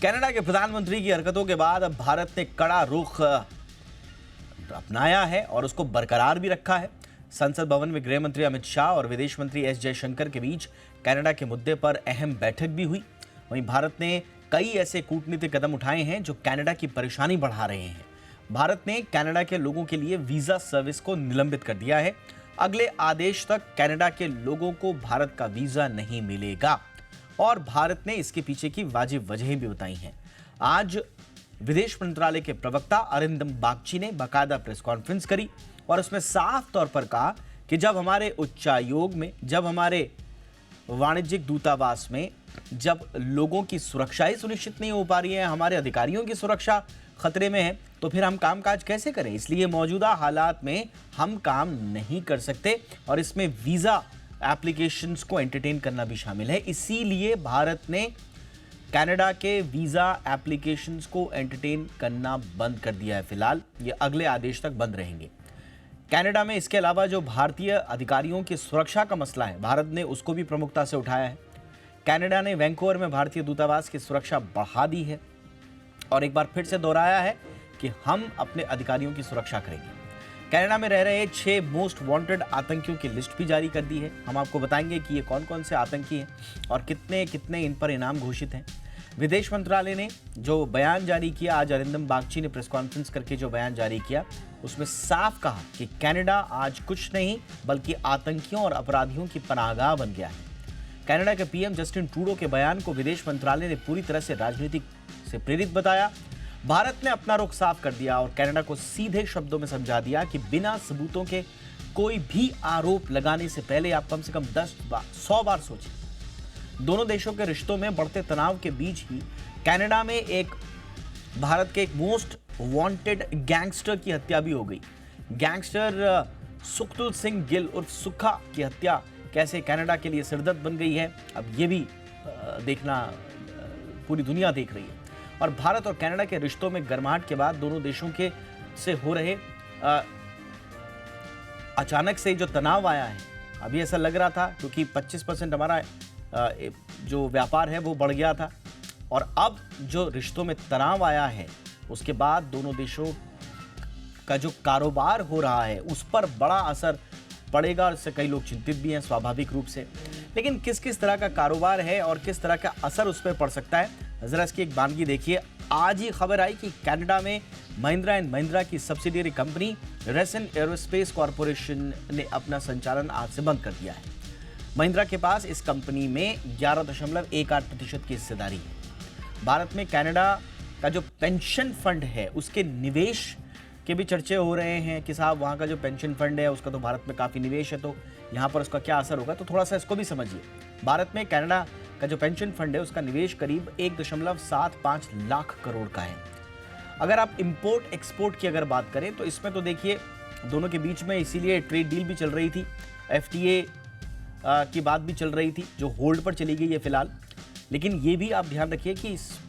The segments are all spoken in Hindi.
कनाडा के प्रधानमंत्री की हरकतों के बाद अब भारत ने कड़ा रुख अपनाया है और उसको बरकरार भी रखा है। संसद भवन में गृह मंत्री अमित शाह और विदेश मंत्री एस जयशंकर के बीच कनाडा के मुद्दे पर अहम बैठक भी हुई। वहीं भारत ने कई ऐसे कूटनीतिक कदम उठाए हैं जो कनाडा की परेशानी बढ़ा रहे हैं। भारत ने कनाडा के लोगों के लिए वीजा सर्विस को निलंबित कर दिया है। अगले आदेश तक कनाडा के लोगों को भारत का वीजा नहीं मिलेगा और भारत ने इसके पीछे की वाजिब वजहें भी बताई हैं। आज विदेश मंत्रालय के प्रवक्ता अरिंदम बागची ने बाकायदा प्रेस कॉन्फ्रेंस करी और उसमें साफ तौर पर कहा कि जब हमारे उच्चायोग में, जब हमारे वाणिज्यिक दूतावास में, जब लोगों की सुरक्षा ही सुनिश्चित नहीं हो पा रही है, हमारे अधिकारियों की सुरक्षा खतरे में है, तो फिर हम कामकाज कैसे करें। इसलिए मौजूदा हालात में हम काम नहीं कर सकते और इसमें वीजा एप्लीकेशंस को एंटरटेन करना भी शामिल है। इसीलिए भारत ने कनाडा के वीजा एप्लीकेशंस को एंटरटेन करना बंद कर दिया है। फिलहाल ये अगले आदेश तक बंद रहेंगे। कनाडा में इसके अलावा जो भारतीय अधिकारियों की सुरक्षा का मसला है, भारत ने उसको भी प्रमुखता से उठाया है। कनाडा ने वैंकूवर में भारतीय दूतावास की सुरक्षा बढ़ा दी है और एक बार फिर से दोहराया है कि हम अपने अधिकारियों की सुरक्षा करेंगे। कनाडा में रह रहे 6 मोस्ट वांटेड आतंकियों की लिस्ट भी जारी कर दी है। हम आपको बताएंगे कि ये कौन कौन से आतंकी हैं और कितने कितने इन पर इनाम घोषित हैं। विदेश मंत्रालय ने जो बयान जारी किया, आज अरिंदम बागची ने प्रेस कॉन्फ्रेंस करके जो बयान जारी किया, उसमें साफ कहा कि कनाडा आज कुछ नहीं बल्कि आतंकियों और अपराधियों की पनाहगाह बन गया है। कनाडा के पीएम जस्टिन ट्रूडो के बयान को विदेश मंत्रालय ने पूरी तरह से राजनीतिक से प्रेरित बताया। भारत ने अपना रुख साफ कर दिया और कनाडा को सीधे शब्दों में समझा दिया कि बिना सबूतों के कोई भी आरोप लगाने से पहले आप कम से कम 100 बार सोचें। दोनों देशों के रिश्तों में बढ़ते तनाव के बीच ही कनाडा में भारत के एक मोस्ट वांटेड गैंगस्टर की हत्या भी हो गई। गैंगस्टर सुखदुल सिंह गिल उर्फ सुखा की हत्या कैसे कनाडा के लिए सिरदर्द बन गई है, अब ये भी देखना पूरी दुनिया देख रही है। और भारत और कनाडा के रिश्तों में गर्माहट के बाद दोनों देशों के से हो रहे अचानक से जो तनाव आया है, अभी ऐसा लग रहा था क्योंकि 25% हमारा जो व्यापार है वो बढ़ गया था और अब जो रिश्तों में तनाव आया है उसके बाद दोनों देशों का जो कारोबार हो रहा है उस पर बड़ा असर पड़ेगा और इससे कई लोग चिंतित भी हैं स्वाभाविक रूप से। लेकिन किस किस तरह का कारोबार है और किस तरह का असर उस पर पड़ सकता है, जरा इसकी एक बानगी देखिए। आज ही खबर आई कि कनाडा में महिंद्रा एंड महिंद्रा की subsidiary company ration aerospace corporation ने अपना संचालन आज से बंद कर दिया है। महिंद्रा के पास इस कंपनी में 11.18% की हिस्सेदारी है। भारत में कनाडा का जो पेंशन फंड है उसके निवेश के भी चर्चे हो रहे हैं कि साहब वहाँ का जो पेंशन फंड है उसका तो भारत में काफ़ी निवेश है, तो यहाँ पर उसका क्या असर होगा, तो थोड़ा सा इसको भी समझिए। भारत में कनाडा का जो पेंशन फंड है उसका निवेश करीब 1.75 लाख करोड़ का है। अगर आप इंपोर्ट एक्सपोर्ट की अगर बात करें तो इसमें तो देखिए दोनों के बीच में इसीलिए ट्रेड डील भी चल रही थी, FTA की बात भी चल रही थी जो होल्ड पर चली गई है फिलहाल। लेकिन ये भी आप ध्यान रखिए कि इस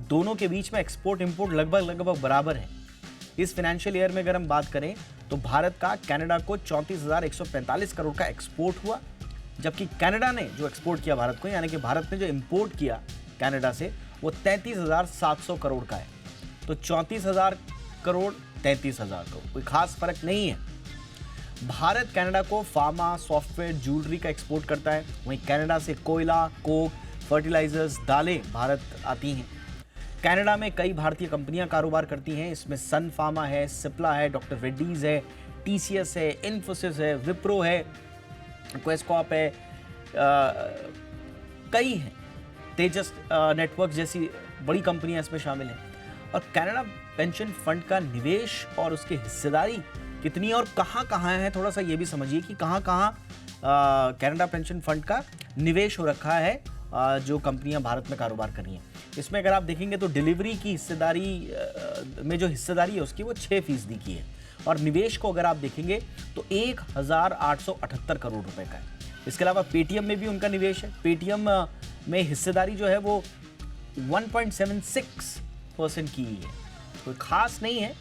दोनों के बीच में एक्सपोर्ट इंपोर्ट लगभग बराबर है। इस फाइनेंशियल ईयर में अगर हम बात करें तो भारत का कनाडा को 34,145 करोड़ का एक्सपोर्ट हुआ, जबकि कनाडा ने जो एक्सपोर्ट किया भारत को, यानी कि भारत ने जो इंपोर्ट किया कनाडा से, वो 33,700 करोड़ का है। तो 34,000 करोड़ 33,000 करोड़, कोई खास फर्क नहीं है। भारत कनाडा को फार्मा, सॉफ्टवेयर, ज्वेलरी का एक्सपोर्ट करता है, वहीं कनाडा से कोयला, कोक, फर्टिलाइजर्स, दालें भारत आती हैं। कनाडा में कई भारतीय कंपनियां कारोबार करती हैं, इसमें सन फार्मा है, सिप्ला है, डॉक्टर रेड्डीज है, TCS है, इन्फोसिस है, विप्रो है, क्वेस्कॉप है, कई हैं, तेजस नेटवर्क जैसी बड़ी कंपनियां इसमें शामिल हैं। और कनाडा पेंशन फंड का निवेश और उसकी हिस्सेदारी कितनी और कहाँ है, थोड़ा सा ये भी समझिए कि कहाँ कनाडा पेंशन फंड का निवेश हो रखा है जो कंपनियां भारत में कारोबार कर रही हैं। इसमें अगर आप देखेंगे तो डिलीवरी की हिस्सेदारी में जो हिस्सेदारी है उसकी वो 6% की है और निवेश को अगर आप देखेंगे तो 1,878 करोड़ रुपए का है। इसके अलावा पेटीएम में भी उनका निवेश है। पेटीएम में हिस्सेदारी जो है वो 1.76% की है, कोई खास नहीं है,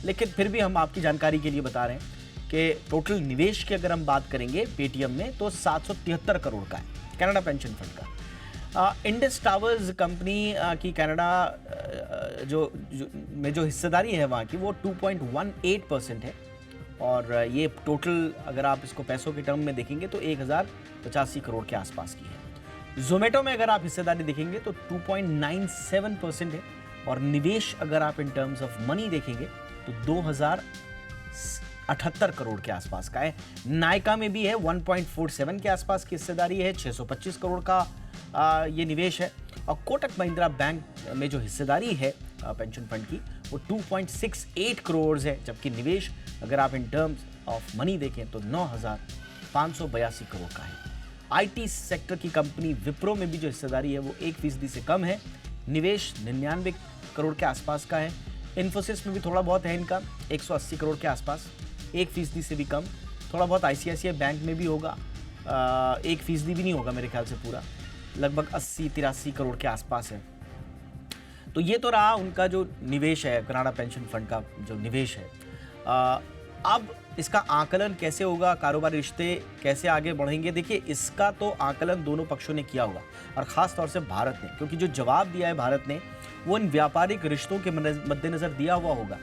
लेकिन फिर भी हम आपकी जानकारी के लिए बता रहे हैं कि टोटल निवेश की अगर हम बात करेंगे पेटीएम में तो 773 करोड़ का है कनाडा पेंशन फंड का। इंडस टावर्स कंपनी की कनाडा में जो हिस्सेदारी है वहाँ की वो 2.18% है और ये टोटल अगर आप इसको पैसों के टर्म में देखेंगे तो 1085 करोड़ के आसपास की है। जोमेटो में अगर आप हिस्सेदारी देखेंगे तो 2.97% है और निवेश अगर आप इन टर्म्स ऑफ मनी देखेंगे तो 2078 करोड़ के आसपास का है। नायका में भी है 1.47 के आसपास की हिस्सेदारी है, 625 करोड़ का ये निवेश है और कोटक महिंद्रा बैंक में जो हिस्सेदारी है पेंशन फंड की वो 2.68 करोड़ है, जबकि निवेश अगर आप इन टर्म्स ऑफ मनी देखें तो 9,582 करोड़ का है। आईटी सेक्टर की कंपनी विप्रो में भी जो हिस्सेदारी है वो 1% से कम है, निवेश 99 करोड़ के आसपास का है। इन्फोसिस में भी थोड़ा बहुत है इनका 180 करोड़ के आसपास, 1% से भी कम। थोड़ा बहुत आईसीआईसीआई बैंक में भी होगा, 1% भी नहीं होगा मेरे ख्याल से, पूरा लगभग 80-83 करोड़ के आसपास है। तो ये तो रहा उनका जो निवेश है, कनाडा पेंशन फंड का जो निवेश है। अब इसका आकलन कैसे होगा, कारोबारी रिश्ते कैसे आगे बढ़ेंगे, देखिए इसका तो आकलन दोनों पक्षों ने किया होगा और ख़ास तौर से भारत ने, क्योंकि जो जवाब दिया है भारत ने वो इन व्यापारिक रिश्तों के मद्देनज़र दिया हुआ होगा।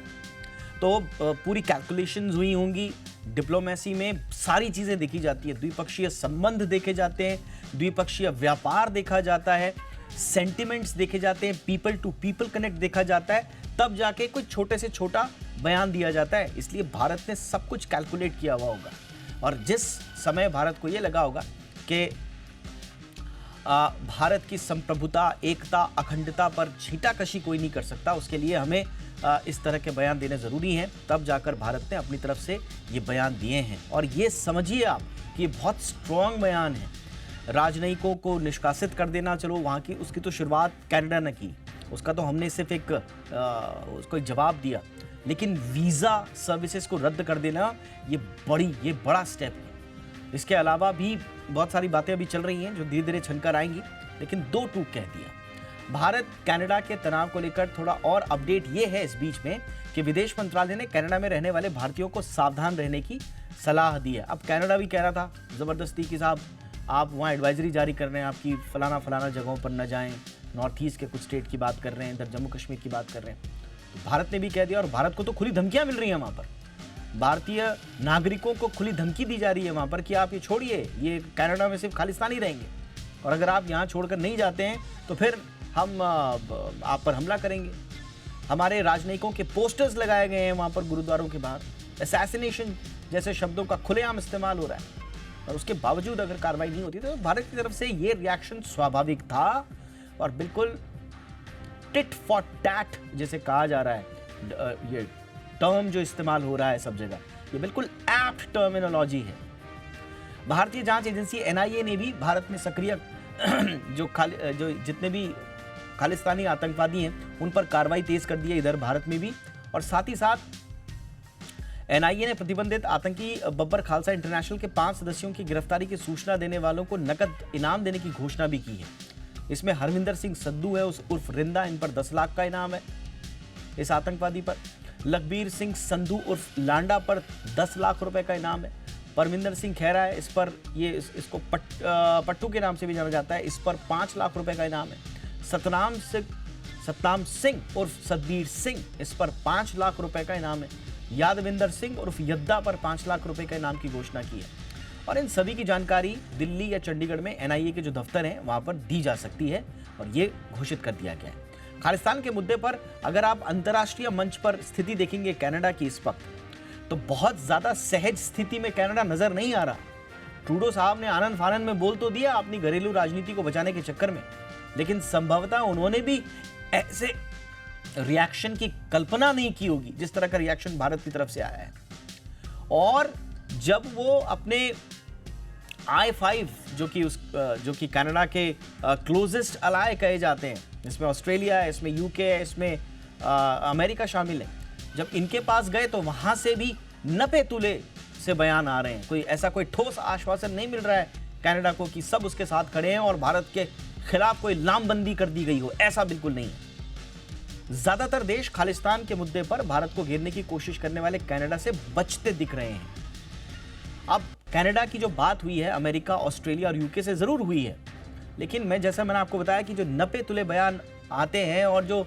तो पूरी कैलकुलेशंस हुई होंगी, डिप्लोमेसी में सारी चीज़ें देखी जाती है, द्विपक्षीय संबंध देखे जाते हैं, द्विपक्षीय व्यापार देखा जाता है, सेंटिमेंट्स देखे जाते हैं, पीपल टू पीपल कनेक्ट देखा जाता है, तब जाके कोई छोटे से छोटा बयान दिया जाता है। इसलिए भारत ने सब कुछ कैलकुलेट किया हुआ होगा और जिस समय भारत को ये लगा होगा कि भारत की संप्रभुता, एकता, अखंडता पर छींटाकशी कोई नहीं कर सकता, उसके लिए हमें इस तरह के बयान देने ज़रूरी हैं, तब जाकर भारत ने अपनी तरफ से ये बयान दिए हैं। और ये समझिए आप कि ये बहुत स्ट्रॉन्ग बयान है। राजनयिकों को निष्कासित कर देना, चलो वहाँ की उसकी तो शुरुआत कनाडा ने की, उसका तो हमने सिर्फ उसको एक जवाब दिया, लेकिन वीज़ा सर्विसेज को रद्द कर देना ये बड़ा स्टेप है। इसके अलावा भी बहुत सारी बातें अभी चल रही हैं जो धीरे धीरे छनकर आएंगी, लेकिन 2 टूक कह दिया। भारत कनाडा के तनाव को लेकर थोड़ा और अपडेट ये है इस बीच में कि विदेश मंत्रालय ने कनाडा में रहने वाले भारतीयों को सावधान रहने की सलाह दी है। अब कनाडा भी कह रहा था ज़बरदस्ती कि साहब आप वहाँ एडवाइजरी जारी कर रहे हैं, आपकी फलाना जगहों पर न जाएं, नॉर्थ ईस्ट के कुछ स्टेट की बात कर रहे हैं, इधर जम्मू कश्मीर की बात कर रहे हैं। तो भारत ने भी कह दिया और भारत को तो खुली धमकियाँ मिल रही हैं वहाँ पर, भारतीय नागरिकों को खुली धमकी दी जा रही है वहाँ पर कि आप ये छोड़िए, ये कनाडा में सिर्फ खालिस्तानी रहेंगे और अगर आप यहाँ छोड़कर नहीं जाते हैं तो फिर हम आप पर हमला करेंगे। हमारे राजनयिकों के पोस्टर्स लगाए गए हैं वहाँ पर गुरुद्वारों के बाहर, असैसिनेशन जैसे शब्दों का खुलेआम इस्तेमाल हो रहा है और उसके बावजूद अगर कार्रवाई नहीं होती तो भारत की तरफ से ये रिएक्शन स्वाभाविक था और बिल्कुल टिट फॉर टैट जैसे कहा जा रहा है, ये टर्म जो इस्तेमाल हो रहा है सब जगह, ये बिल्कुल एप्ट टर्मिनोलॉजी है। भारतीय जांच एजेंसी एनआईए ने भी भारत में सक्रिय जो जितने भी खालिस्तानी आतंकवादी हैं उन पर कार्रवाई तेज कर दी है इधर भारत में भी। और साथ ही साथ एनआईए ने प्रतिबंधित आतंकी बब्बर खालसा इंटरनेशनल के 5 सदस्यों की गिरफ्तारी की सूचना देने वालों को नकद इनाम देने की घोषणा भी की है। इसमें हरविंदर सिंह सद्दू है उर्फ रिंदा, इन पर 10 लाख का इनाम है इस आतंकवादी पर। लखबीर सिंह संधू उर्फ लांडा पर 10 लाख रुपए का इनाम है। परमिंदर सिंह खैरा है, इस पर इसको पट्टू के नाम से भी जाना जाता है, इस पर 5 लाख रुपए का इनाम है। सतनाम सिंह उर्फ सतबीर सिंह, इस पर 5 लाख रुपए का इनाम है। यादविंदर सिंह उर्फ यद्दा पर 5 लाख रुपए का इनाम की घोषणा की है। और इन सभी की जानकारी दिल्ली या चंडीगढ़ में एनआईए के जो दफ्तर हैं वहां पर दी जा सकती है और ये घोषित कर दिया गया है। खालिस्तान के मुद्दे पर अगर आप अंतर्राष्ट्रीय मंच पर स्थिति देखेंगे कनाडा की इस वक्त, तो बहुत ज्यादा सहज स्थिति में कनाडा नजर नहीं आ रहा। ट्रूडो साहब ने आनंद फानंद में बोल तो दिया अपनी घरेलू राजनीति को बचाने के चक्कर में, लेकिन संभवतः उन्होंने भी ऐसे रिएक्शन की कल्पना नहीं की होगी जिस तरह का रिएक्शन भारत की तरफ से आया है। और जब वो अपने I5 जो कि कनाडा के क्लोजेस्ट अलाय कहे जाते हैं, इसमें ऑस्ट्रेलिया है, इसमें यूके है, इसमें अमेरिका शामिल है, जब इनके पास गए तो वहां से भी नपे तुले से बयान आ रहे हैं। कोई ठोस आश्वासन नहीं मिल रहा है कनाडा को कि सब उसके साथ खड़े हैं और भारत के खिलाफ कोई लामबंदी कर दी गई हो, ऐसा बिल्कुल नहीं है। ज्यादातर देश खालिस्तान के मुद्दे पर भारत को घेरने की कोशिश करने वाले कनाडा से बचते दिख रहे हैं। अब कनाडा की जो बात हुई है अमेरिका, ऑस्ट्रेलिया और यूके से जरूर हुई है, लेकिन जैसा मैंने आपको बताया कि जो नपे तुले बयान आते हैं और जो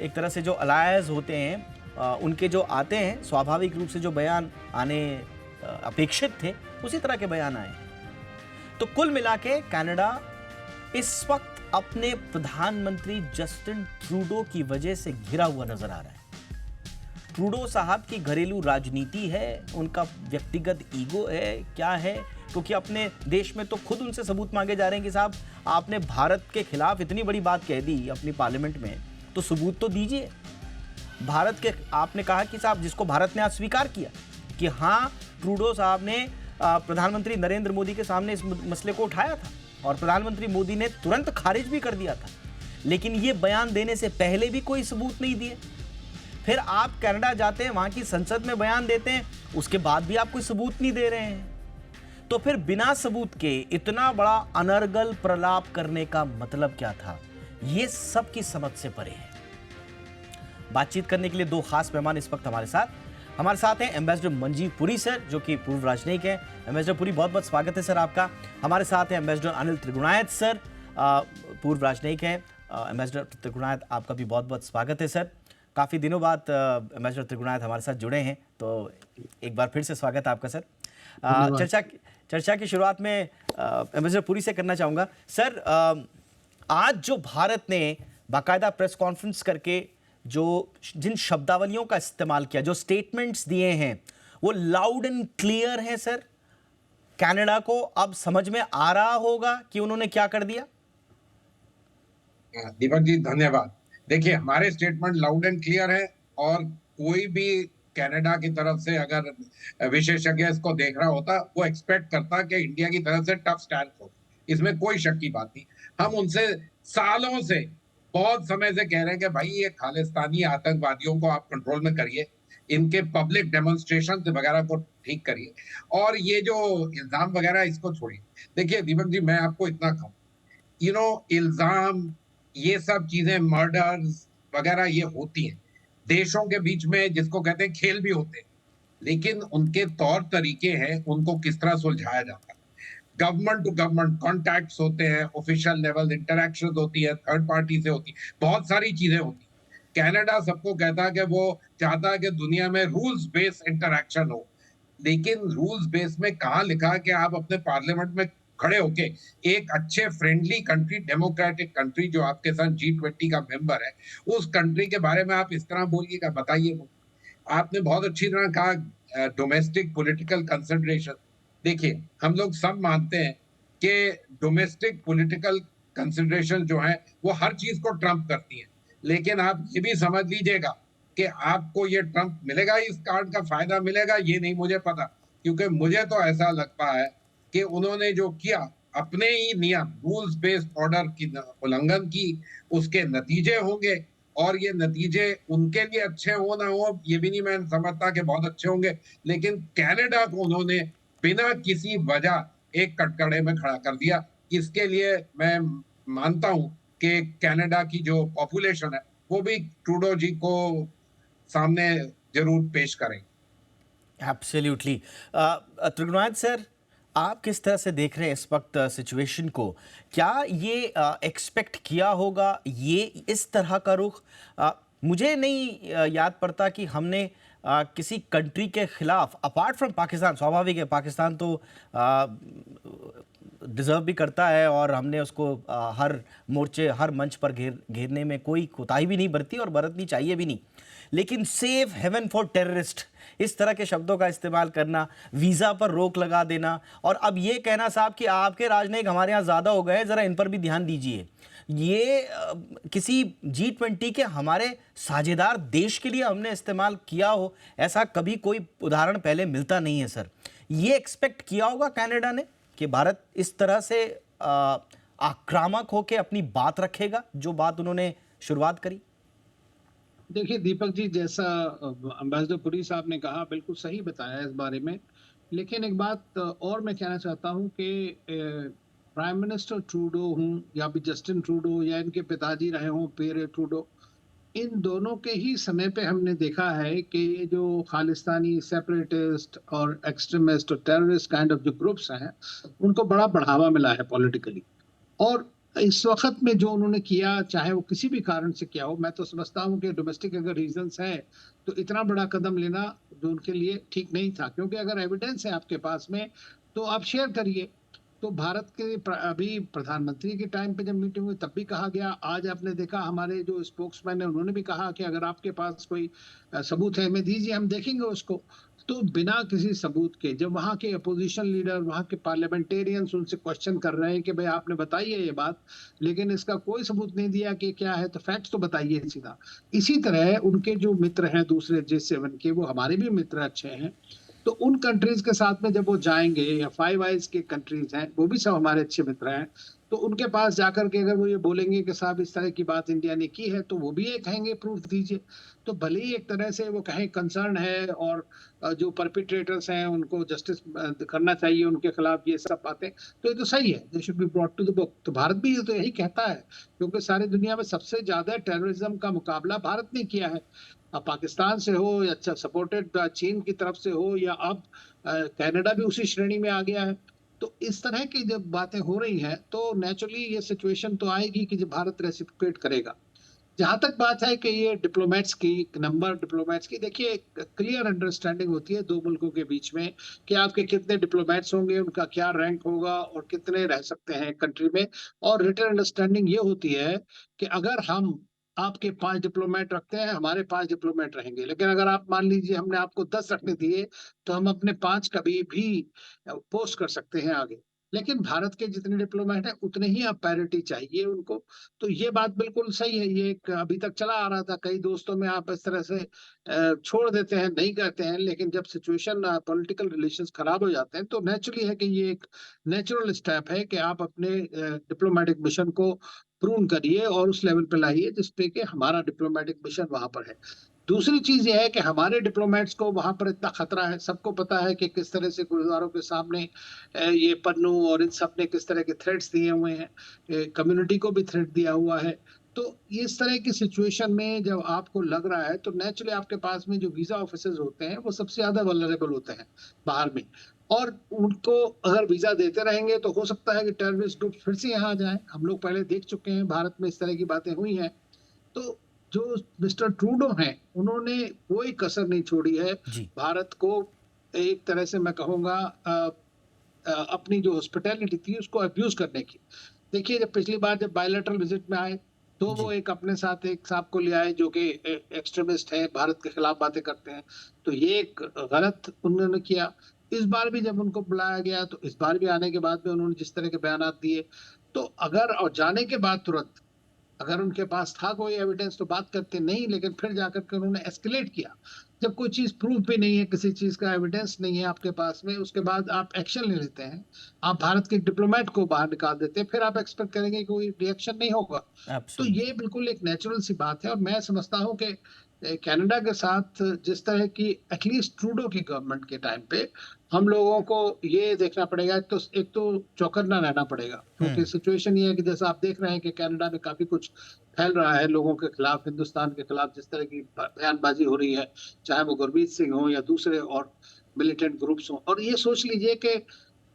एक तरह से जो अलायंस होते हैं उनके जो आते हैं, स्वाभाविक रूप से जो बयान आने अपेक्षित थे उसी तरह के बयान आए हैं। तो कुल मिला के कनाडा इस वक्त अपने प्रधानमंत्री जस्टिन ट्रूडो की वजह से घिरा हुआ नजर आ रहा है। ट्रूडो साहब की घरेलू राजनीति है, उनका व्यक्तिगत ईगो है, क्या है, क्योंकि अपने देश में तो खुद उनसे सबूत मांगे जा रहे हैं कि साहब आपने भारत के खिलाफ इतनी बड़ी बात कह दी अपनी पार्लियामेंट में, तो सबूत तो दीजिए। भारत के आपने कहा कि साहब, जिसको भारत ने आज स्वीकार किया कि हाँ, ट्रूडो साहब ने प्रधानमंत्री नरेंद्र मोदी के सामने इस मसले को उठाया था और प्रधानमंत्री मोदी ने तुरंत खारिज भी कर दिया था, लेकिन ये बयान देने से पहले भी कोई सबूत नहीं दिए। फिर आप कनाडा जाते हैं, वहां की संसद में बयान देते हैं, उसके बाद भी आप कोई सबूत नहीं दे रहे हैं। तो फिर बिना सबूत के इतना बड़ा अनर्गल प्रलाप करने का मतलब क्या था, ये सब की समझ से परे है। बातचीत करने के लिए दो खास मेहमान इस वक्त हमारे साथ हैं एम्बेसडर मंजीव पुरी सर, जो कि पूर्व राजनयिक हैं। एम्बेसडर पुरी, बहुत बहुत स्वागत है सर आपका। हमारे साथ हैं एम्बेसडर अनिल त्रिगुणायत सर, पूर्व राजनयिक हैं। एम्बेसडर त्रिगुणायत, आपका भी बहुत बहुत स्वागत है सर। काफ़ी दिनों बाद एम्बेसडर त्रिगुणायत हमारे साथ जुड़े हैं, तो एक बार फिर से स्वागत है आपका सर। चर्चा की शुरुआत में एम्बेसडर पुरी से करना चाहूँगा। सर, आज जो भारत ने बाकायदा प्रेस कॉन्फ्रेंस करके जिन शब्दावलियों का इस्तेमाल किया, जो स्टेटमेंट्स दिए हैं, वो लाउड एंड क्लियर हैं सर। कनाडा को अब समझ में आ रहा होगा कि उन्होंने क्या कर दिया। दीपक जी, धन्यवाद। देखिए, हमारे स्टेटमेंट लाउड एंड क्लियर है और कोई भी कनाडा की तरफ से अगर विशेषज्ञ इसको देख रहा होता, वो एक्सपेक्ट करता कि इंडिया की तरफ से टफ स्टैंड हो। इसमें कोई शक की बात नहीं। हम उनसे सालों से, बहुत समय से कह रहे हैं कि भाई ये खालिस्तानी आतंकवादियों को आप कंट्रोल में करिए, इनके पब्लिक डेमोन्स्ट्रेशन वगैरह को ठीक करिए, और ये जो इल्जाम वगैरह इसको छोड़िए। देखिए दीपक जी, मैं आपको इतना कहूँ, इल्जाम, ये सब चीजें, मर्डर्स वगैरह ये होती हैं देशों के बीच में, जिसको कहते हैं खेल भी होते हैं, लेकिन उनके तौर तरीके हैं, उनको किस तरह सुलझाया जाता है। गवर्नमेंट टू गवर्नमेंट कॉन्टैक्ट्स होते हैं, ऑफिशियल लेवल इंटरेक्शन होती है, थर्ड पार्टी से होती है, बहुत सारी चीजें होती हैं। कनाडा सबको कहता है कि वो चाहता है कि दुनिया में रूल्स बेस्ड इंटरेक्शन हो, लेकिन रूल्स बेस्ड में कहाँ लिखा है कि आप अपने पार्लियामेंट में खड़े होके एक अच्छे फ्रेंडली कंट्री, डेमोक्रेटिक कंट्री जो आपके साथ G20 का मेंबर है, उस कंट्री के बारे में आप इस तरह बोलिएगा? बताइए। वो आपने बहुत अच्छी तरह कहा, डोमेस्टिक पॉलिटिकल कंसिडरेशन। देखिए, हम लोग सब मानते हैं कि डोमेस्टिक पॉलिटिकल कंसिडरेशन जो है वो हर चीज को ट्रम्प करती है, लेकिन आप ये भी समझ लीजिएगा कि आपको ये ट्रम्प मिलेगा, इस कार्ड का फायदा मिलेगा, ये नहीं मुझे पता, क्योंकि मुझे तो ऐसा लगता है कि उन्होंने जो किया, अपने ही नियम, रूल्स बेस्ड ऑर्डर की उल्लंघन की, उसके नतीजे होंगे, और ये नतीजे उनके लिए अच्छे हो ना हो, ये भी नहीं मैं समझता कि बहुत अच्छे होंगे, लेकिन कनाडा को उन्होंने बिना किसी वजह एक कटघरे में खड़ा कर दिया। इसके लिए मैं मानता हूं कि कनाडा की जो पॉपुलेशन है वो भी ट्रूडो जी को सामने जरूर पेश करेंगे। एब्सोल्युटली। त्रिगुणायत सर, आप किस तरह से देख रहे हैं इस वक्त सिचुएशन को? क्या ये एक्सपेक्ट किया होगा, ये इस तरह का रुख? मुझे नहीं याद पड़ता कि हमने किसी कंट्री के खिलाफ, अपार्ट फ्रॉम पाकिस्तान, स्वाभाविक है पाकिस्तान तो डिज़र्व भी करता है और हमने उसको हर मोर्चे, हर मंच पर घेरने में कोई कोताही भी नहीं बरती और बरतनी चाहिए भी नहीं, लेकिन सेफ हेवन फॉर टेररिस्ट, इस तरह के शब्दों का इस्तेमाल करना, वीज़ा पर रोक लगा देना, और अब ये कहना साहब कि आपके राजनयिक हमारे यहाँ ज़्यादा हो गए, ज़रा इन पर भी ध्यान दीजिए, ये किसी G20 के हमारे साझेदार देश के लिए हमने इस्तेमाल किया हो, ऐसा कभी कोई उदाहरण पहले मिलता नहीं है सर। ये एक्सपेक्ट किया होगा कनाडा ने कि भारत इस तरह से आक्रामक होकर अपनी बात रखेगा, जो बात उन्होंने शुरुआत करी? देखिए दीपक जी, जैसा अम्बेसडर पुरी साहब ने कहा, बिल्कुल सही बताया इस बारे में, लेकिन एक बात और मैं कहना चाहता हूं कि प्राइम मिनिस्टर ट्रूडो हूं या भी जस्टिन ट्रूडो या इनके पिताजी रहे हों पियरे ट्रूडो, इन दोनों के ही समय पे हमने देखा है कि ये जो खालिस्तानी सेपरेटिस्ट और एक्सट्रीमिस्ट और टेररिस्ट काइंड ऑफ जो ग्रुप्स हैं, उनको बड़ा बढ़ावा मिला है पॉलिटिकली। और इस वक्त में जो उन्होंने किया, चाहे वो किसी भी कारण से किया हो, मैं तो समझता हूँ कि डोमेस्टिक अगर रीजंस है तो इतना बड़ा कदम लेना जो उनके लिए ठीक नहीं था, क्योंकि अगर एविडेंस है आपके पास में तो आप शेयर करिए। तो भारत के अभी प्रधानमंत्री के टाइम पे जब मीटिंग हुई तब भी कहा गया, आज आपने देखा हमारे जो स्पोक्समैन है उन्होंने भी कहा कि अगर आपके पास कोई सबूत है हमें दीजिए, हम देखेंगे उसको। तो बिना किसी सबूत के जब वहां के अपोजिशन लीडर, वहां के पार्लियामेंटेरियंस उनसे क्वेश्चन कर रहे हैं कि भाई आपने बताई है ये बात, लेकिन इसका कोई सबूत नहीं दिया कि क्या है, तो फैक्ट्स तो बताइए सीधा। इसी तरह उनके जो मित्र हैं दूसरे G7 के, वो हमारे भी मित्र अच्छे हैं, तो उन कंट्रीज के साथ में जब वो जाएंगे, या फाइव आइज के कंट्रीज हैं वो भी सब हमारे अच्छे मित्र हैं, तो उनके पास जाकर के अगर वो ये बोलेंगे कि साहब इस तरह की बात इंडिया ने की है, तो वो भी ये कहेंगे प्रूफ दीजिए। तो भले ही एक तरह से वो कहें कंसर्न है और जो परपिट्रेटर्स हैं उनको जस्टिस करना चाहिए, उनके खिलाफ ये सब बातें, तो ये तो सही है, they should be brought to the book. तो भारत भी तो यही कहता है, क्योंकि सारी दुनिया में सबसे ज्यादा टेररिज्म का मुकाबला भारत ने किया है। अब पाकिस्तान से हो या सपोर्टेड चीन की तरफ से हो, या अब कनाडा भी उसी श्रेणी में आ गया है। तो इस तरह की जब बातें हो रही हैं तो नेचुरली ये सिचुएशन तो आएगी कि जब भारत रेसिप्रोकेट करेगा। जहां तक बात है कि ये डिप्लोमेट्स की, नंबर डिप्लोमेट्स की, देखिए क्लियर अंडरस्टैंडिंग होती है दो मुल्कों के बीच में कि आपके कितने डिप्लोमेट्स होंगे, उनका क्या रैंक होगा और कितने रह सकते हैं कंट्री में। और रिटन अंडरस्टैंडिंग ये होती है कि अगर हम आपके 5 डिप्लोमेट रखते हैं, हमारे 5 डिप्लोमेट रहेंगे, लेकिन अगर आप मान लीजिए हमने आपको 10 रखने दिए, तो हम अपने 5 कभी भी पोस्ट कर सकते हैं आगे। लेकिन भारत के जितने डिप्लोमेट हैं उतने ही आप पैरिटी चाहिए उनको। तो ये बात बिल्कुल सही है, ये एक अभी तक चला आ रहा था, कई दोस्तों में आप इस तरह से छोड़ देते हैं, नहीं कहते हैं, लेकिन जब सिचुएशन पॉलिटिकल रिलेशंस खराब हो जाते हैं तो नेचुरली है कि ये एक नेचुरल स्टेप है कि आप अपने डिप्लोमेटिक मिशन को प्रून करिए और उस लेवल पे लाइए जिसपे कि हमारा डिप्लोमेटिक मिशन वहां पर है। दूसरी चीज ये है कि हमारे डिप्लोमेट्स को वहां पर इतना खतरा है, सबको पता है कि किस तरह से गुरुद्वारों के सामने ये पन्नू और इन सब ने किस तरह के थ्रेट्स दिए हुए हैं, कम्युनिटी को भी थ्रेट दिया हुआ है। तो इस तरह की सिचुएशन में जब आपको लग रहा है तो नेचुरली आपके पास में जो वीजा ऑफिसर्स होते हैं वो सबसे ज्यादा वल्नरेबल होते हैं बाहर में, और उनको अगर वीजा देते रहेंगे तो हो सकता है कि टेररिस्ट ग्रुप फिर से यहाँ आ जाए। हम लोग पहले देख चुके हैं, भारत में इस तरह की बातें हुई हैं। तो जो मिस्टर ट्रूडो हैं उन्होंने कोई कसर नहीं छोड़ी है जी। भारत को, एक तरह से मैं कहूँगा अपनी जो हॉस्पिटैलिटी थी उसको अब्यूज करने की। देखिए जब पिछली बार जब बायलैटरल विजिट में आए तो वो जी। एक अपने साथ एक साहब को ले आए जो कि एक्सट्रीमिस्ट है, भारत के खिलाफ बातें करते हैं, तो ये एक गलत उन्होंने किया। इस बार भी जब उनको बुलाया गया तो इस बार भी आने के बाद में उन्होंने जिस तरह के बयान दिए, तो अगर और जाने के बाद तुरंत अगर उनके पास था कोई एविडेंस तो बात करते नहीं, लेकिन फिर जाकर के उन्होंने एस्केलेट किया। जब कोई चीज प्रूफ भी नहीं है, किसी चीज का एविडेंस नहीं है आपके पास में, उसके बाद आप एक्शन ले लेते हैं, आप भारत के डिप्लोमेट को बाहर निकाल देते हैं, फिर आप एक्सपेक्ट करेंगे कि कोई रिएक्शन नहीं होगा। तो एब्सोल्युटली। ये बिल्कुल एक नेचुरल सी बात है, और मैं समझता हूँ कि कनाडा के साथ जिस तरह की एटलीस्ट ट्रूडो की गवर्नमेंट के टाइम पे हम लोगों को ये देखना पड़ेगा, एक तो चौकन्ना रहना पड़ेगा, क्योंकि सिचुएशन ये है कि जैसा आप देख रहे हैं कि कनाडा में काफी कुछ फैल रहा है लोगों के खिलाफ, हिंदुस्तान के खिलाफ जिस तरह की बयानबाजी हो रही है, चाहे वो गुरमीत सिंह हो या दूसरे और मिलिटेंट ग्रुप्स हो। और ये सोच लीजिए कि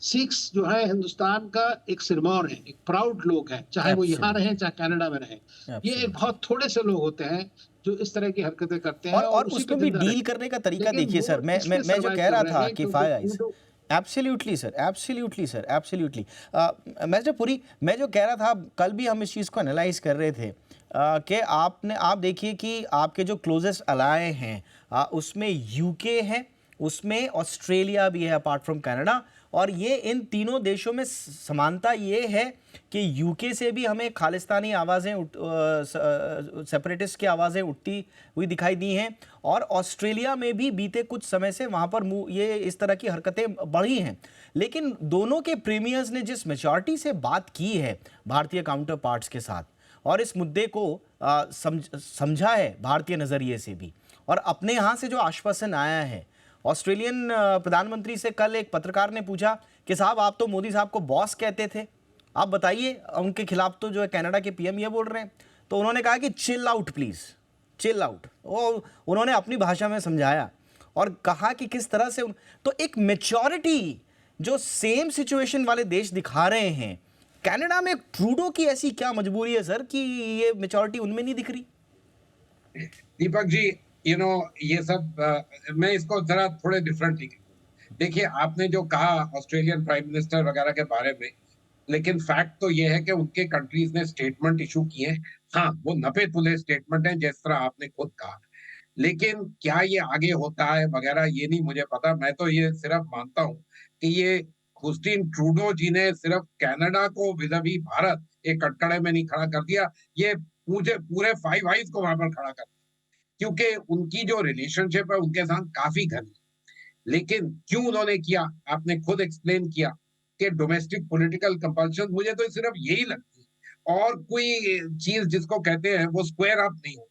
सिख्स जो है हिंदुस्तान का एक सिरमौर है, एक प्राउड लोग हैं, चाहे वो यहाँ एब्सोल्युटली। रहें चाहे कनाडा में रहें। ये एक एब्सोल्युटली। बहुत थोड़े से लोग होते हैं जो इस तरह की हरकतें करते हैं और और उसी पे उसमें भी जिंदा डील रहते हैं, करने का तरीका लेकिन देखिए सर, वो मैं इस मैं पे मैं जो सर्वाइव कह कर रहा रहे था हैं कि क्योंकि five eyes, Trudeau. Absolutely sir, absolutely sir, absolutely. मैं जो कह रहा था, कल भी हम इस चीज़ को एनालाइज कर रहे थे कि आप देखिए कि आपके जो क्लोजेस्ट अलाय हैं उसमें यूके है, उसमें ऑस्ट्रेलिया भी है अपार्ट फ्रॉम कनाडा, और ये इन तीनों देशों में समानता ये है कि यूके से भी हमें खालिस्तानी आवाज़ें सेपरेटिस्ट की आवाज़ें उठती हुई दिखाई दी हैं, और ऑस्ट्रेलिया में भी बीते कुछ समय से वहाँ पर ये इस तरह की हरकतें बढ़ी हैं। लेकिन दोनों के प्रीमियर्स ने जिस मेजॉरिटी से बात की है भारतीय काउंटर पार्ट्स के साथ, और इस मुद्दे को समझा है भारतीय नज़रिए से भी, और अपने यहाँ से जो आश्वासन आया है, ऑस्ट्रेलियन प्रधानमंत्री से कल एक पत्रकार ने पूछा कि साहब आप तो मोदी साहब को बॉस कहते थे, आप बताइए उनके खिलाफ तो जो है कनाडा के पीएम ये बोल रहे हैं। तो उन्होंने कहा कि chill out please, chill out. वो उन्होंने अपनी भाषा में समझाया और कहा कि किस तरह से तो एक मेच्योरिटी जो सेम सिचुएशन वाले देश दिखा रहे हैं कनाडा में ट्रूडो की ऐसी क्या मजबूरी है सर कि ये मेच्योरिटी उनमें नहीं दिख रही? दीपक जी, ये सब मैं इसको जरा थोड़े डिफरेंटली, देखिए आपने जो कहा ऑस्ट्रेलियन प्राइम मिनिस्टर वगैरह के बारे में, लेकिन फैक्ट तो ये है कि उनके कंट्रीज ने स्टेटमेंट इशू किए हैं। हाँ, वो नपे तुले स्टेटमेंट हैं जिस तरह आपने खुद कहा, लेकिन क्या ये आगे होता है वगैरह ये नहीं मुझे पता। मैं तो ये सिर्फ मानता हूँ कि ये जस्टिन ट्रूडो जी ने सिर्फ कनाडा को विज़ावी भारत एक कटकड़े में नहीं खड़ा कर दिया, ये पूरे पूरे फाइव आइज को वहां पर खड़ा कर दिया, क्योंकि उनकी जो रिलेशनशिप है उनके साथ काफी घनी। लेकिन क्यों उन्होंने किया, आपने खुद एक्सप्लेन किया कि डोमेस्टिक पॉलिटिकल कंपल्शन, मुझे तो सिर्फ यही लगती है और कोई चीज जिसको कहते हैं वो स्क्वायर अप नहीं हो।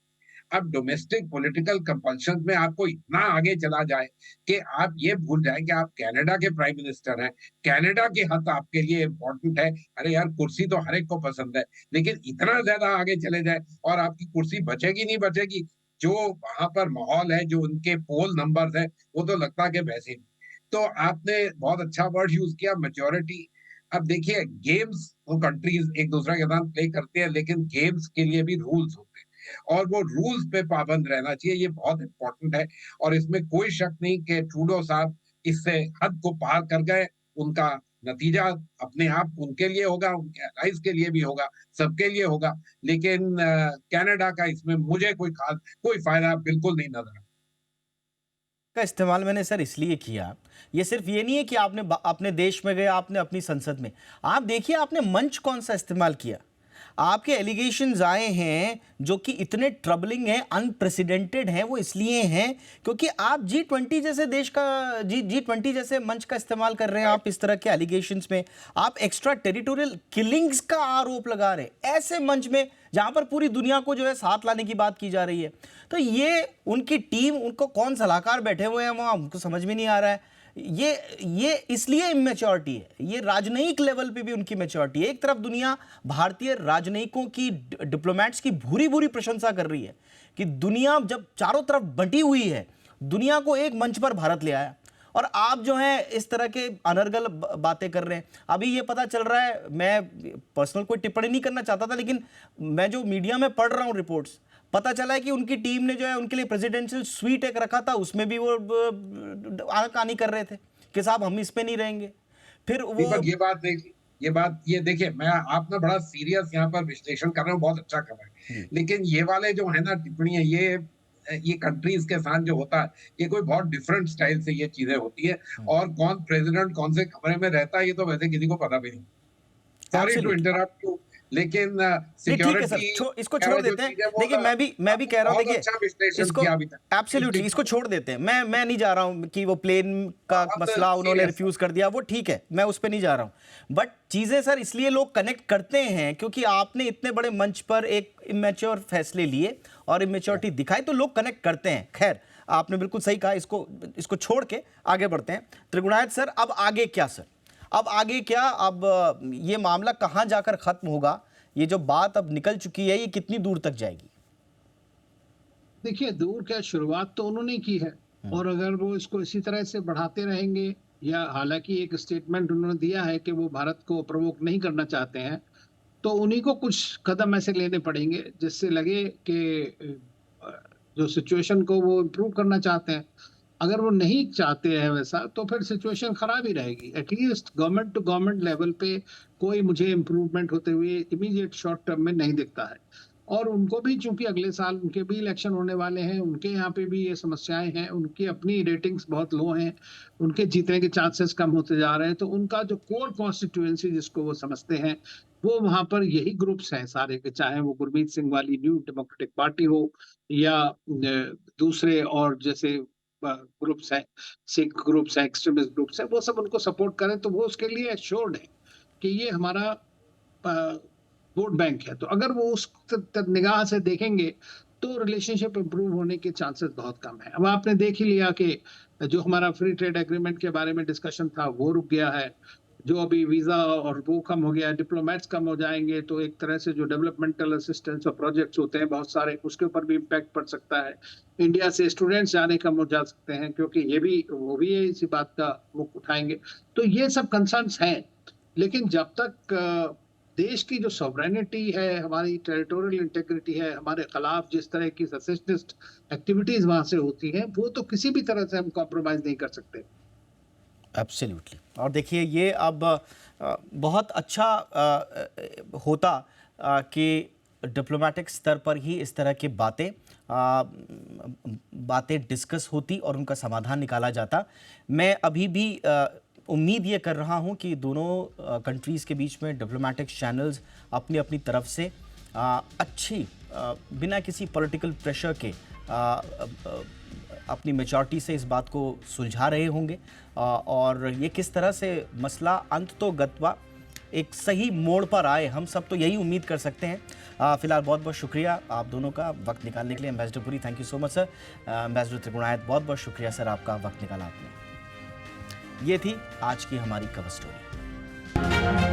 अब डोमेस्टिक पॉलिटिकल कंपल्शन में आपको इतना आगे चला जाए कि आप ये भूल जाए कि आप कनाडा के प्राइम मिनिस्टर हैं, कनाडा के हक आपके लिए इंपॉर्टेंट है। अरे यार, कुर्सी तो हर एक को पसंद है, लेकिन इतना ज्यादा आगे चले जाए और आपकी कुर्सी बचेगी नहीं बचेगी। जो वहां पर माहौल है, जो उनके पोल नंबर्स है, वो तो लगता है कि वैसे नहीं। तो आपने बहुत अच्छा वर्ड यूज किया, मेच्योरिटी। अब देखिए, गेम्स वो कंट्रीज एक दूसरे के साथ प्ले करते हैं, लेकिन गेम्स के लिए भी रूल्स होते हैं और वो रूल्स पे पाबंद रहना चाहिए, ये बहुत इंपॉर्टेंट है। और इसमें कोई शक नहीं कि ट्रूडो साहब इससे हद को पार कर गए। उनका नतीजा अपने आप उनके लिए होगा, उनके एलाइज के लिए भी होगा, सबके लिए होगा। लेकिन कनाडा का इसमें मुझे कोई फायदा बिल्कुल नहीं नजर आता। का इस्तेमाल मैंने सर इसलिए किया, ये सिर्फ ये नहीं है कि आपने अपने देश में गए, आपने अपनी संसद में, आप देखिए आपने मंच कौन सा इस्तेमाल किया। आपके एलिगेशंस आए हैं जो कि इतने ट्रबलिंग हैं, अनप्रेसिडेंटेड हैं, वो इसलिए हैं क्योंकि आप G20 जैसे देश का G20 जैसे मंच का इस्तेमाल कर रहे हैं। आप इस तरह के एलिगेशंस में आप एक्स्ट्रा टेरिटोरियल किलिंग्स का आरोप लगा रहे हैं ऐसे मंच में जहां पर पूरी दुनिया को जो है साथ लाने की बात की जा रही है। तो ये उनकी टीम, उनको कौन सलाहकार बैठे हुए हैं वहां, उनको समझ में नहीं आ रहा है। ये इसलिए इमेच्योरिटी है, ये राजनयिक लेवल पे भी उनकी मैच्योरिटी है। एक तरफ दुनिया भारतीय राजनयिकों की, डिप्लोमेट्स की भूरी भूरी प्रशंसा कर रही है कि दुनिया जब चारों तरफ बंटी हुई है, दुनिया को एक मंच पर भारत ले आया, और आप जो है इस तरह के अनर्गल बातें कर रहे हैं। अभी ये पता चल रहा है, मैं पर्सनल कोई टिप्पणी नहीं करना चाहता था, लेकिन मैं जो मीडिया में पढ़ रहा हूं रिपोर्ट्स, पता चला है कि उनकी टीम ने जो है उनके लिए प्रेसिडेंशियल स्वीट एक रखा था, उसमें भी वो आनाकानी कर रहे थे कि साहब हम इस पे नहीं रहेंगे। फिर वो दीपक, ये देखिए, मैं आप ना बड़ा सीरियस यहाँ पर विश्लेषण कर रहे हो, बहुत अच्छा कर रहे हैं, लेकिन ये वाले जो है ना टिप्पणियां, ये कंट्रीज के साथ जो होता है, ये कोई बहुत डिफरेंट स्टाइल से ये चीजें होती है। और कौन प्रेसिडेंट कौन से कमरे में रहता है, ये तो वैसे किसी को पता भी नहीं। सॉरी टू इंटरप्ट यू, लेकिन ठीक है सर, इसको छोड़ देते हैं। देखिए मैं भी कह रहा हूं, देखिए अच्छा विश्लेषण इसको किया अभी तक। एब्सोल्युटली इसको छोड़ देते हैं। मैं नहीं जा रहा हूं कि वो प्लेन का मसला उन्होंने रिफ्यूज कर दिया, वो ठीक है, मैं उस पे नहीं जा रहा हूं। बट चीजें सर इसलिए लोग कनेक्ट करते हैं क्योंकि आपने इतने बड़े मंच पर एक इमेच्योर फैसले लिए और इमेच्योरिटी दिखाई, तो लोग कनेक्ट करते हैं। खैर, आपने बिल्कुल सही कहा, इसको छोड़ के आगे बढ़ते हैं। त्रिगुणायत सर, अब आगे क्या सर? अब आगे क्या? अब ये मामला कहां जाकर खत्म होगा? ये जो बात अब निकल चुकी है, ये कितनी दूर तक जाएगी? देखिए, दूर क्या, शुरुआत तो उन्होंने की है, और अगर वो इसको इसी तरह से बढ़ाते रहेंगे, या हालांकि एक स्टेटमेंट उन्होंने दिया है कि वो भारत को प्रवोक नहीं करना चाहते हैं, तो उन्हीं को कुछ कदम ऐसे लेने पड़ेंगे जिससे लगे कि जो सिचुएशन को वो इम्प्रूव करना चाहते हैं। अगर वो नहीं चाहते हैं वैसा, तो फिर सिचुएशन खराब ही रहेगी। At least government to government level पे कोई मुझे इम्प्रूवमेंट होते हुए इमीडिएट शॉर्ट टर्म में नहीं दिखता है। और उनको भी, चूंकि अगले साल उनके भी इलेक्शन होने वाले हैं, उनके यहाँ पे भी ये समस्याएं हैं, उनकी अपनी रेटिंग्स बहुत लो हैं, उनके जीतने के चांसेस कम होते जा रहे हैं। तो उनका जो कोर कॉन्स्टिट्यूएंसी जिसको वो समझते हैं, वो वहां पर यही ग्रुप्स हैं सारे के, चाहे वो गुरमीत सिंह वाली न्यू डेमोक्रेटिक पार्टी हो, या दूसरे और जैसे ग्रुप्स हैं, सिख ग्रुप्स हैं, एक्सट्रीमिस्ट ग्रुप्स हैं, वो सब उनको सपोर्ट करें, तो वो उसके लिए एश्योर्ड है कि ये हमारा वोट बैंक है। तो अगर वो उस निगाह से देखेंगे, तो रिलेशनशिप इंप्रूव होने के चांसेस बहुत कम है। अब आपने देख ही लिया कि जो हमारा फ्री ट्रेड एग्रीमेंट के बारे में डिस्कशन था, वो रुक गया है। जो अभी वीजा और वो कम हो गया, डिप्लोमेट्स कम हो जाएंगे, तो एक तरह से जो डेवलपमेंटल असिस्टेंस और प्रोजेक्ट्स होते हैं बहुत सारे, उसके ऊपर भी इम्पैक्ट पड़ सकता है। इंडिया से स्टूडेंट्स जाने कम हो जा सकते हैं, क्योंकि वो भी इसी बात का मुख उठाएंगे। तो ये सब कंसर्न्स हैं, लेकिन जब तक देश की जो सॉवरेनिटी है, हमारी टेरिटोरियल इंटीग्रिटी है, हमारे खिलाफ जिस तरह की सेसेशनिस्ट एक्टिविटीज वहां से होती हैं, वो तो किसी भी तरह से हम कॉम्प्रोमाइज नहीं कर सकते। एब्सोल्युटली। और देखिए ये अब बहुत अच्छा होता कि डिप्लोमेटिक स्तर पर ही इस तरह की बातें डिस्कस होती और उनका समाधान निकाला जाता। मैं अभी भी उम्मीद ये कर रहा हूँ कि दोनों कंट्रीज़ के बीच में डिप्लोमेटिक चैनल्स अपनी अपनी तरफ से अच्छी बिना किसी पॉलिटिकल प्रेशर के अपनी मेचॉरिटी से इस बात को सुलझा रहे होंगे और ये किस तरह से मसला अंत तो गत्वा एक सही मोड़ पर आए, हम सब तो यही उम्मीद कर सकते हैं। फिलहाल बहुत बहुत शुक्रिया आप दोनों का वक्त निकालने के लिए। Ambassador Puri, thank you so much sir. Ambassador Trigunayat, बहुत बहुत शुक्रिया सर, आपका वक्त निकाला आपने। ये थी आज की हमारी कवर स्टोरी।